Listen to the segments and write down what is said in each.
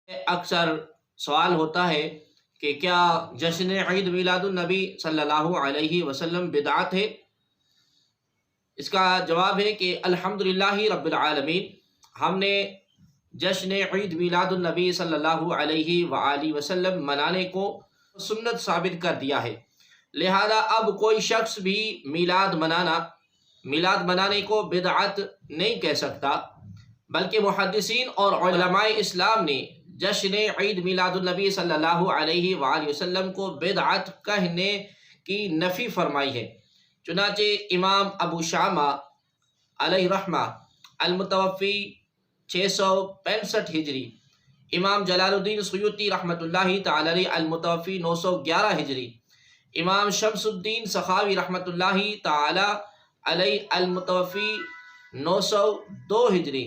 اکثر سوال ہوتا ہے کہ کیا جشن عید میلاد النبی صلی اللہ علیہ وسلم بدعت ہے؟ اس کا جواب ہے کہ الحمدللہ رب العالمین، ہم نے جشن عید میلاد النبی صلی اللہ علیہ وآلہ وسلم منانے کو سنت ثابت کر دیا ہے، لہذا اب کوئی شخص بھی میلاد منانے کو بدعت نہیں کہہ سکتا، بلکہ محدثین اور علماء اسلام نے جشن عید میلاد النبی صلی اللہ علیہ وآلہ وسلم کو بدعت کہنے کی نفی فرمائی ہے۔ چنانچہ امام ابو شامہ علیہ رحمہ المتوفی 665 ہجری، امام جلال الدین سیوطی رحمۃ اللہ تعالی علیہ المتوفی 911 ہجری، امام شمس الدین سخاوی رحمۃ اللہ تعالی علیہ المتوفی 902 ہجری،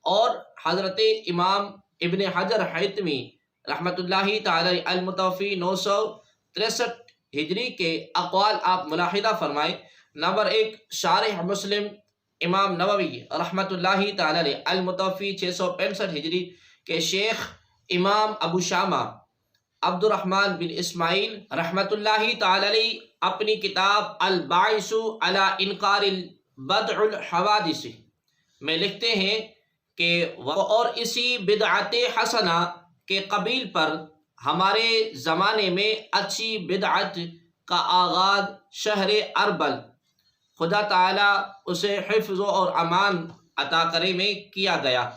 اور حضرت امام ابن حجر حیتمی رحمۃ اللہ تعالی علیہ المتوفی 963 ہجری کے اقوال آپ ملاحظہ فرمائیں۔ نمبر 1، شارح مسلم امام نووی رحمۃ اللہ تعالی علیہ المتوفی 665 ہجری کے شیخ امام ابو شامہ عبد الرحمن بن اسماعیل رحمۃ اللہ تعالی علیہ اپنی کتاب الباعث علی انکار بدع الحوادث میں لکھتے ہیں کہ اور اسی بدعت حسنہ کے قبیل پر ہمارے زمانے میں اچھی بدعت کا آغاز شہر اربل، خدا تعالیٰ اسے حفظ اور امان عطا کرے، میں کیا گیا۔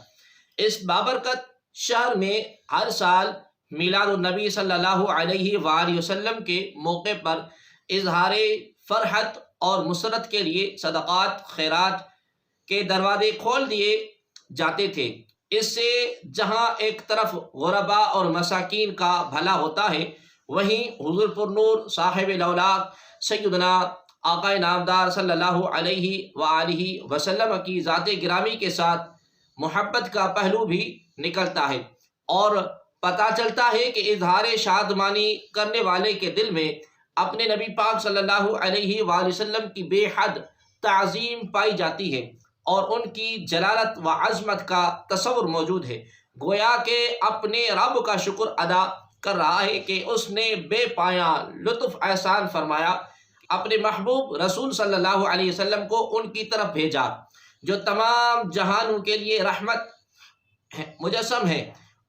اس بابرکت شہر میں ہر سال میلاد النبی صلی اللہ علیہ وآلہ وسلم کے موقع پر اظہار فرحت اور مسرت کے لیے صدقات خیرات کے دروازے کھول دیے جاتے تھے۔ اس سے جہاں ایک طرف غرباء اور مساکین کا بھلا ہوتا ہے، وہیں حضور پر نور صاحب الاولاق سیدنا آقا نامدار صلی اللہ علیہ وآلہ وسلم کی ذات گرامی کے ساتھ محبت کا پہلو بھی نکلتا ہے، اور پتہ چلتا ہے کہ اظہار شادمانی کرنے والے کے دل میں اپنے نبی پاک صلی اللہ علیہ وآلہ وسلم کی بے حد تعظیم پائی جاتی ہے، اور ان کی جلالت و عظمت کا تصور موجود ہے، گویا کہ اپنے رب کا شکر ادا کر رہا ہے کہ اس نے بے پایاں لطف احسان فرمایا، اپنے محبوب رسول صلی اللہ علیہ وسلم کو ان کی طرف بھیجا جو تمام جہانوں کے لیے رحمت مجسم ہے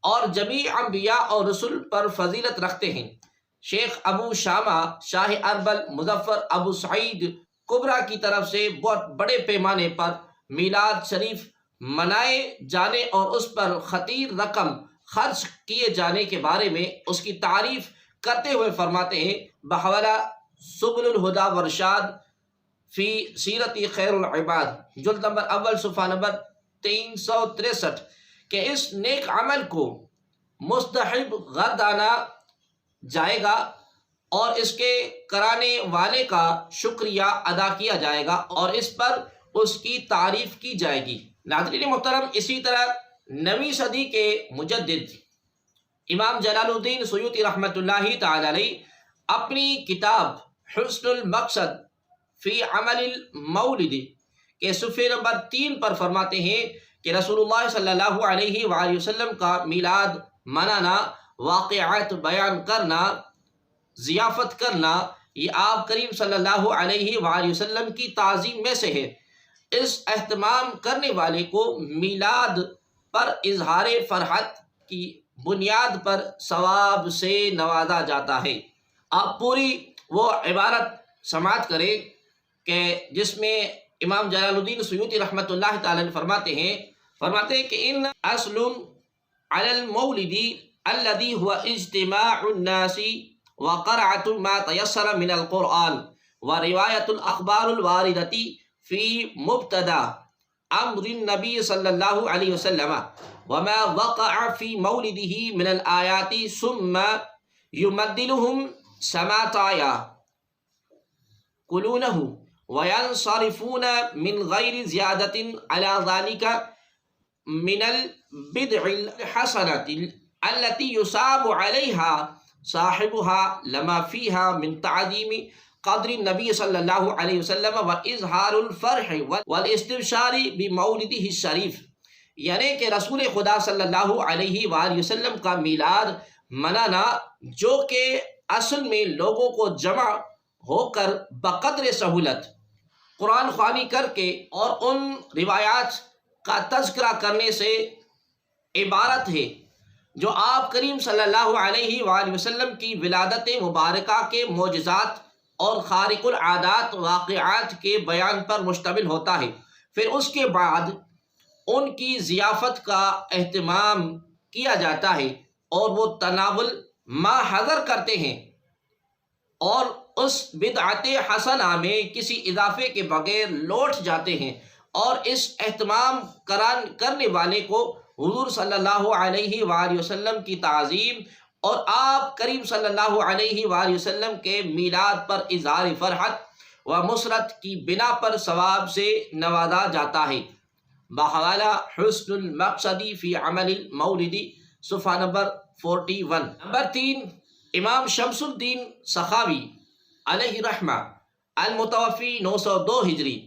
اور جمیع انبیاء اور رسول پر فضیلت رکھتے ہیں۔ شیخ ابو شامہ شاہ اربل مظفر ابو سعید کبریٰ کی طرف سے بہت بڑے پیمانے پر میلاد شریف منائے جانے اور اس پر خطیر رقم خرچ کیے جانے کے بارے میں اس کی تعریف کرتے ہوئے فرماتے ہیں، بحوالہ سبل الہدی ورشاد فی سیرت خیر العباد، جلد نمبر اول صفحہ نمبر 363، کہ اس نیک عمل کو مستحب گردانا جائے گا اور اس کے کرانے والے کا شکریہ ادا کیا جائے گا اور اس پر اس کی تعریف کی جائے گی۔ ناظرین محترم، اسی طرح 9ویں صدی کے مجدد امام جلال الدین سیوطی رحمۃ اللہ تعالی علیہ اپنی کتاب حسن المقصد فی عمل المولد کے صفحے نمبر 3 پر فرماتے ہیں کہ رسول اللہ صلی اللہ علیہ وآلہ وسلم کا میلاد منانا، واقعات بیان کرنا، ضیافت کرنا، یہ آپ کریم صلی اللہ علیہ وآلہ وسلم کی تعظیم میں سے ہے۔ اس اہتمام کرنے والے کو میلاد پر اظہار فرحت کی بنیاد پر ثواب سے نوازا جاتا ہے۔ آپ پوری وہ عبارت سماعت کریں کہ جس میں امام جلال الدین سیوطی رحمۃ اللہ تعالی فرماتے ہیں کہ ان اصل علی المولد الذي هو اجتماع الناس وقرأة ما تيسر من القرآن ورواية الأخبار الواردة في مبتدا امر النبي صلى الله عليه وسلم وما وقع في مولده من الآيات ثم يمدلهم سماطايا يقولونه وينصرفون من غير زيادة على ذلك من البدع الحسنة التي يصاب عليها صاحبها لما فيها من تعظيم قدر النبی صلی اللہ علیہ وسلم و اظہار الفرح والاستبشار بمولدہ الشریف۔ یعنی کہ رسول خدا صلی اللہ علیہ وآلہ وسلم کا میلاد منانا، جو کہ اصل میں لوگوں کو جمع ہو کر بقدر سہولت قرآن خوانی کر کے اور ان روایات کا تذکرہ کرنے سے عبارت ہے جو آپ کریم صلی اللہ علیہ وآلہ وسلم کی ولادت مبارکہ کے معجزات اور خارق العادات واقعات کے بیان پر مشتمل ہوتا ہے۔ پھر اس کے بعد ان کی ضیافت کا اہتمام کیا جاتا ہے اور وہ تناول ما حضر کرتے ہیں اور اس بدعت حسنہ میں کسی اضافے کے بغیر لوٹ جاتے ہیں، اور اس اہتمام کرنے والے کو حضور صلی اللہ علیہ وآلہ وسلم کی تعظیم اور آپ کریم صلی اللہ علیہ وآلہ وسلم کے میلاد پر اظہار فرحت و مسرت کی بنا پر ثواب سے نوازا جاتا ہے۔ بحوالہ حسن المقصدی فی عمل المولدی، صفحہ نمبر 41۔ نمبر 3، امام شمس الدین سخاوی علیہ رحمہ، المتوفی 902 ہجری۔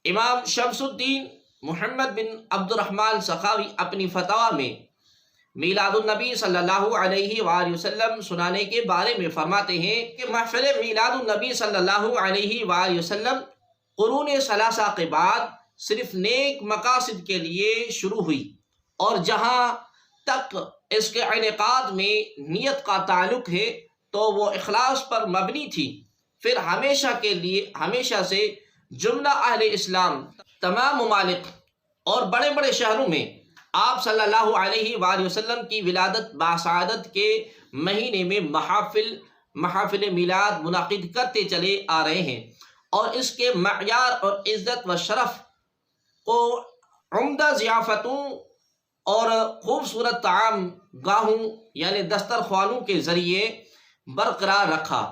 امام شمس الدین محمد بن عبد الرحمن سخاوی اپنی فتاویٰ میں میلاد النبی صلی اللہ علیہ وآلہ وسلم سنانے کے بارے میں فرماتے ہیں کہ محفل میلاد النبی صلی اللہ علیہ وآلہ وسلم قرون ثلاثہ کے بعد صرف نیک مقاصد کے لیے شروع ہوئی، اور جہاں تک اس کے انعقاد میں نیت کا تعلق ہے تو وہ اخلاص پر مبنی تھی۔ پھر ہمیشہ سے جملہ اہل اسلام تمام ممالک اور بڑے بڑے شہروں میں آپ صلی اللہ علیہ وآلہ وسلم کی ولادت باسعادت کے مہینے میں محافل میلاد منعقد کرتے چلے آ رہے ہیں، اور اس کے معیار اور عزت و شرف کو عمدہ ضیافتوں اور خوبصورت طعام گاہوں یعنی دسترخوانوں کے ذریعے برقرار رکھا۔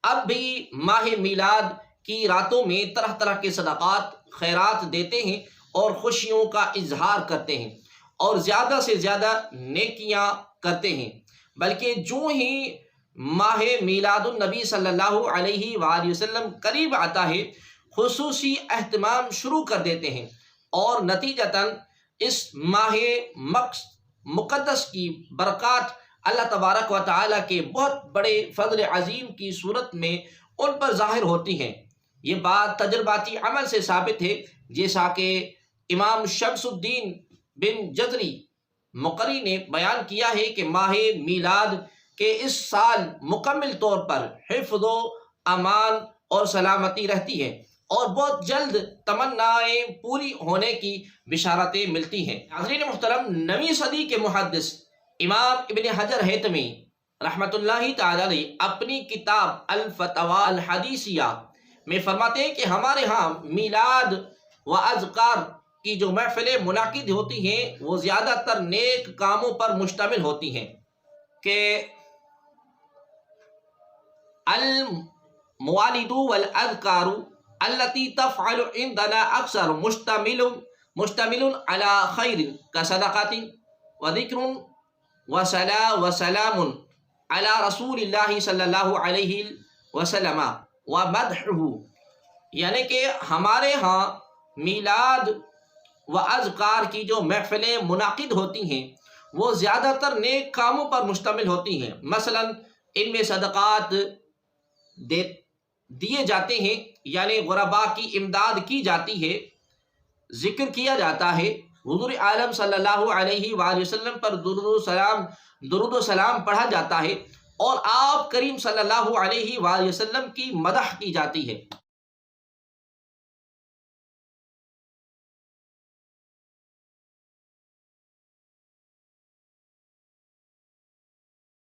اب بھی ماہ میلاد کی راتوں میں طرح طرح کے صدقات خیرات دیتے ہیں اور خوشیوں کا اظہار کرتے ہیں اور زیادہ سے زیادہ نیکیاں کرتے ہیں، بلکہ جو ہی ماہ میلاد النبی صلی اللہ علیہ وآلہ وسلم قریب آتا ہے خصوصی اہتمام شروع کر دیتے ہیں، اور نتیجتاً اس ماہ مقدس کی برکات اللہ تبارک و تعالیٰ کے بہت بڑے فضل عظیم کی صورت میں ان پر ظاہر ہوتی ہیں۔ یہ بات تجرباتی عمل سے ثابت ہے، جیسا کہ امام شمس الدین بن جزری مقری نے بیان کیا ہے کہ ماہ میلاد کے اس سال مکمل طور پر حفظ و امان اور سلامتی رہتی ہے، اور بہت جلد تمنائیں پوری ہونے کی بشارتیں ملتی ہیں۔ ناظرین محترم، 9ویں صدی کے محدث امام ابن حجر ہیتمی رحمۃ اللہ تعالی علیہ اپنی کتاب الفتاوی الحدیثیہ میں فرماتے ہیں کہ ہمارے ہاں میلاد و اذکار کی جو محفلیں منعقد ہوتی ہیں وہ زیادہ تر نیک کاموں پر مشتمل ہوتی ہیں، کہ الموالد والاذکار التي تفعل عندنا اکثر مشتمل على خیر كصدقات وذکر وسلام على رسول اللہ صلی اللہ علیہ وسلم ومدحہ، یعنی کہ ہمارے ہاں میلاد و اذکار کی جو محفلیں منعقد ہوتی ہیں وہ زیادہ تر نیک کاموں پر مشتمل ہوتی ہیں، مثلا ان میں صدقات دیے جاتے ہیں، یعنی غرباء کی امداد کی جاتی ہے، ذکر کیا جاتا ہے، حضور عالم صلی اللہ علیہ وآلہ وسلم پر درود و سلام پڑھا جاتا ہے، اور آپ کریم صلی اللہ علیہ وآلہ وسلم کی مدح کی جاتی ہے۔